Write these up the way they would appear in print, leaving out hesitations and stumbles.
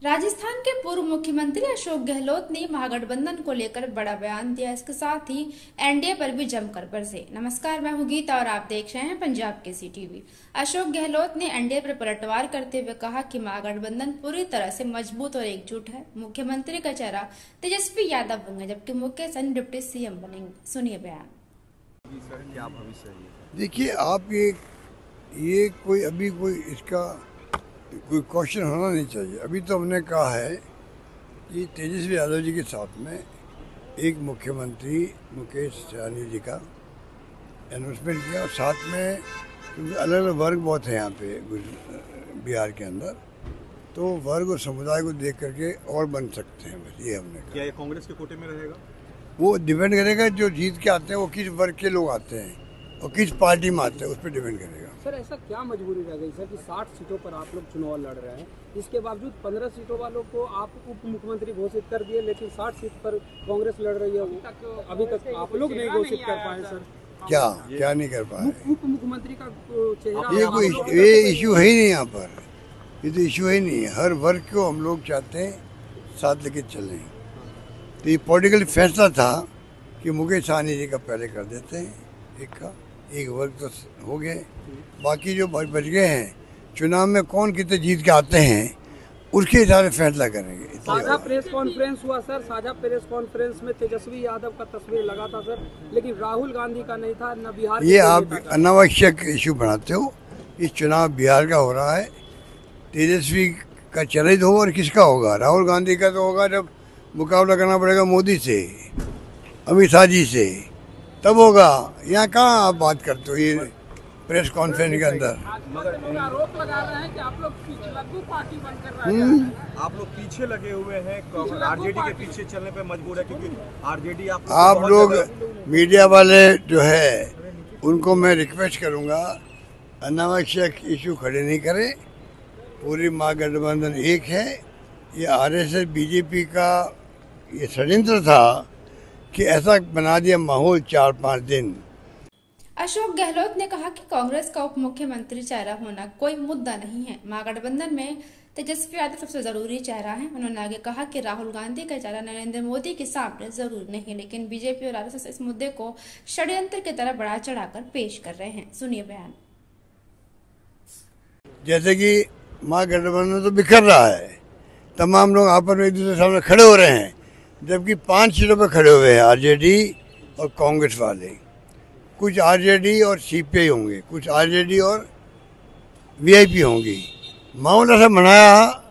राजस्थान के पूर्व मुख्यमंत्री अशोक गहलोत ने महागठबंधन को लेकर बड़ा बयान दिया। इसके साथ ही एनडीए पर भी जमकर बरसे। नमस्कार, मैं हूं गीता और आप देख रहे हैं पंजाब केसरी टीवी। अशोक गहलोत ने एनडीए पर पलटवार करते हुए कहा कि महागठबंधन पूरी तरह से मजबूत और एकजुट है। मुख्यमंत्री का चेहरा तेजस्वी यादव होंगे, जबकि मुकेश सहनी डिप्टी सीएम बनेंगे। सुनिए बयान। देखिए, आप ये कोई अभी कोई इसका कोई क्वेश्चन होना नहीं चाहिए। अभी तो हमने कहा है कि तेजस्वी यादव जी के साथ में एक मुख्यमंत्री मुकेश सहनी जी का अनाउंसमेंट किया, और साथ में क्योंकि अलग अलग वर्ग बहुत है यहाँ पे बिहार के अंदर, तो वर्ग और समुदाय को देख करके और बन सकते हैं। बस ये हमने कहा। क्या ये कांग्रेस के कोटे में रहेगा? वो डिपेंड करेगा, जो जीत के आते हैं वो किस वर्ग के लोग आते हैं और किस पार्टी में आते हैं, उस पर डिपेंड करेगा। सर, ऐसा क्या मजबूरी रह गई सर कि 60 सीटों पर आप लोग चुनाव लड़ रहे हैं, इसके बावजूद 15 सीटों वालों को आप उप मुख्यमंत्री घोषित कर दिए, लेकिन 60 सीट पर कांग्रेस लड़ रही है। अभी तक आप लोग नहीं घोषित कर पाए सर। क्या नहीं कर पाए? उप मुख्यमंत्री का चेहरा ये इशू है ही नहीं यहाँ पर। ये तो इशू है नहीं है। हर वर्ग को हम लोग चाहते हैं साथ लेके चलें। तो ये पॉलिटिकल फैसला था कि मुकेश सहनी जी का पहले कर देते हैं। एक वर्ग तो हो गए, बाकी जो बच गए हैं चुनाव में कौन कितने जीत के आते हैं उसके हिसाब से फैसला करेंगे। साझा प्रेस कॉन्फ्रेंस हुआ सर। साझा प्रेस कॉन्फ्रेंस में तेजस्वी यादव का तस्वीर लगा था सर, लेकिन राहुल गांधी का नहीं था, न बिहार। ये आप अनावश्यक इशू बनाते हो। इस चुनाव बिहार का हो रहा है। तेजस्वी का चरित हो और किसका होगा? राहुल गांधी का तो होगा जब मुकाबला करना पड़ेगा मोदी से, अमित शाह जी से, तब होगा। यहाँ कहाँ आप बात करते हो ये प्रेस कॉन्फ्रेंस के अंदर? आरोप लगा रहे हैं कि आप लोग लड्डू पार्टी बनकर रह गए हैं। आप लोग पीछे लगे हुए हैं, आरजेडी के पीछे चलने पे मजबूर है, क्योंकि आरजेडी आप लोग मीडिया वाले जो है उनको मैं रिक्वेस्ट करूँगा, अनावश्यक इशू खड़े नहीं करें। पूरी महागठबंधन एक है। ये आरएसएस बीजेपी का ये षड्यंत्र था कि ऐसा बना दिया माहौल 4-5 दिन। अशोक गहलोत ने कहा कि कांग्रेस का उप मुख्यमंत्री चेहरा होना कोई मुद्दा नहीं है। महागठबंधन में तेजस्वी यादव सबसे जरूरी चेहरा है। उन्होंने आगे कहा कि राहुल गांधी का चेहरा नरेंद्र मोदी के सामने जरूर नहीं, लेकिन बीजेपी और आरएसएस इस मुद्दे को षड्यंत्र की तरह बढ़ा चढ़ाकर पेश कर रहे हैं। सुनिए बयान। जैसे कि महागठबंधन तो बिखर रहा है, तमाम लोग आपस में एक दूसरे के सामने खड़े हो रहे हैं, जबकि 5 सीटों पर खड़े हुए हैं आरजेडी और कांग्रेस वाले। कुछ आरजेडी और सीपीआई होंगे, कुछ आरजेडी और वीआईपी होंगी। माहौल ऐसा बनाया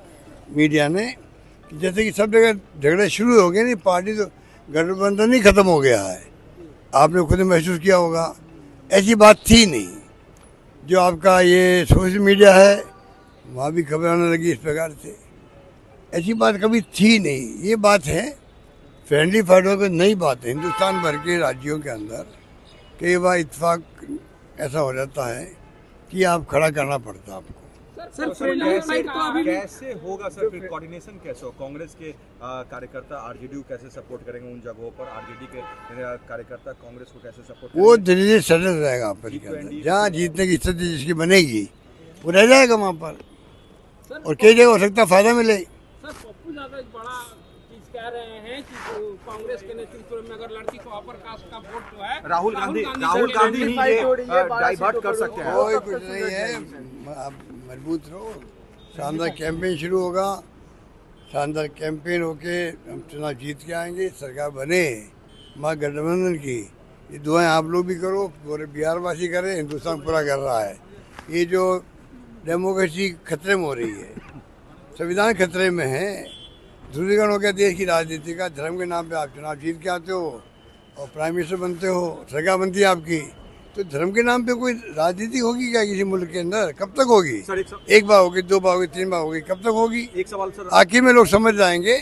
मीडिया ने जैसे कि सब जगह झगड़े शुरू हो गए। नहीं, पार्टी तो गठबंधन ही खत्म हो गया है। आपने खुद महसूस किया होगा। ऐसी बात थी नहीं। जो आपका ये सोशल मीडिया है वहाँ भी खबर आने लगी इस प्रकार से। ऐसी बात कभी थी नहीं। ये बात है फ्रेंडली फाइट की नई बात है हिंदुस्तान भर के राज्यों के अंदर। कई बार इत्तेफाक ऐसा हो जाता है कि आप खड़ा करना पड़ता है आपको। सर कैसे होगा सर? फिर कोऑर्डिनेशन कैसे हो? कांग्रेस के कार्यकर्ता आरजेडी को कैसे सपोर्ट करेंगे उन जगहों पर? आरजेडी के कार्यकर्ता कांग्रेस को कैसे सपोर्ट करेंगे? वो धीरे धीरे सेटल रहेगा आपस के अंदर। जहाँ जीतने की स्थिति जिसकी बनेगी वो रह जाएगा वहाँ पर, और कई जगह हो सकता है फायदा मिले। सर, पप्पू यादव एक बड़ा चीज कह रहे हैं कि कांग्रेस के नेतृत्व में अगर लड़की को अपर कास्ट का वोट जो है राहुल गांधी ही ये डाइवर्ट कर सकते हैं। कोई कुछ नहीं है, आप मजबूत रहो। शानदार कैंपेन शुरू होगा। शानदार कैंपेन होके हम चुनाव जीत के आएंगे, सरकार बने महागठबंधन की। ये दुआएं आप लोग भी करो, पूरे बिहार वासी करें, हिंदुस्तान पूरा कर रहा है। ये जो डेमोक्रेसी खतरे में हो रही है, संविधान खतरे में है, ध्रुवीकरण हो गया देश की राजनीति का। धर्म के नाम पे आप चुनाव जीत के आते हो और प्राइम मिनिस्टर बनते हो, सरकार बनती है आपकी, तो धर्म के नाम पे कोई राजनीति होगी क्या किसी मुल्क के अंदर? कब तक होगी? एक बार होगी, 2 बार होगी, 3 बार होगी, कब तक होगी? एक सवाल सर, आखिर में लोग समझ जाएंगे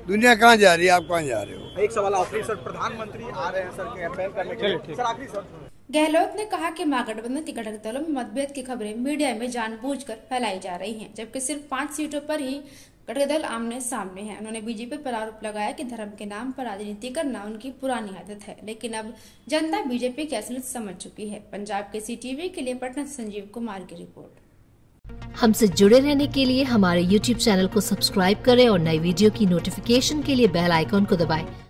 दुनिया कहाँ जा रही है, आप कहाँ जा रहे हो। एक सवाल आखिरी सर, प्रधानमंत्री आ रहे हैं सर कैंपेन करने के लिए, सर आखिरी सर। गहलोत ने कहा कि महागठबंधन के घटक दलों में मतभेद की खबरें मीडिया में जानबूझकर फैलाई जा रही हैं, जबकि सिर्फ 5 सीटों पर ही घटक दल आमने सामने हैं। उन्होंने बीजेपी पर आरोप लगाया कि धर्म के नाम पर राजनीति करना उनकी पुरानी आदत है, लेकिन अब जनता बीजेपी की असलियत समझ चुकी है। पंजाब केसरी टीवी के लिए पटना से संजीव कुमार की रिपोर्ट। हमसे जुड़े रहने के लिए हमारे YouTube चैनल को सब्सक्राइब करें और नई वीडियो की नोटिफिकेशन के लिए बेल आइकॉन को दबाएं।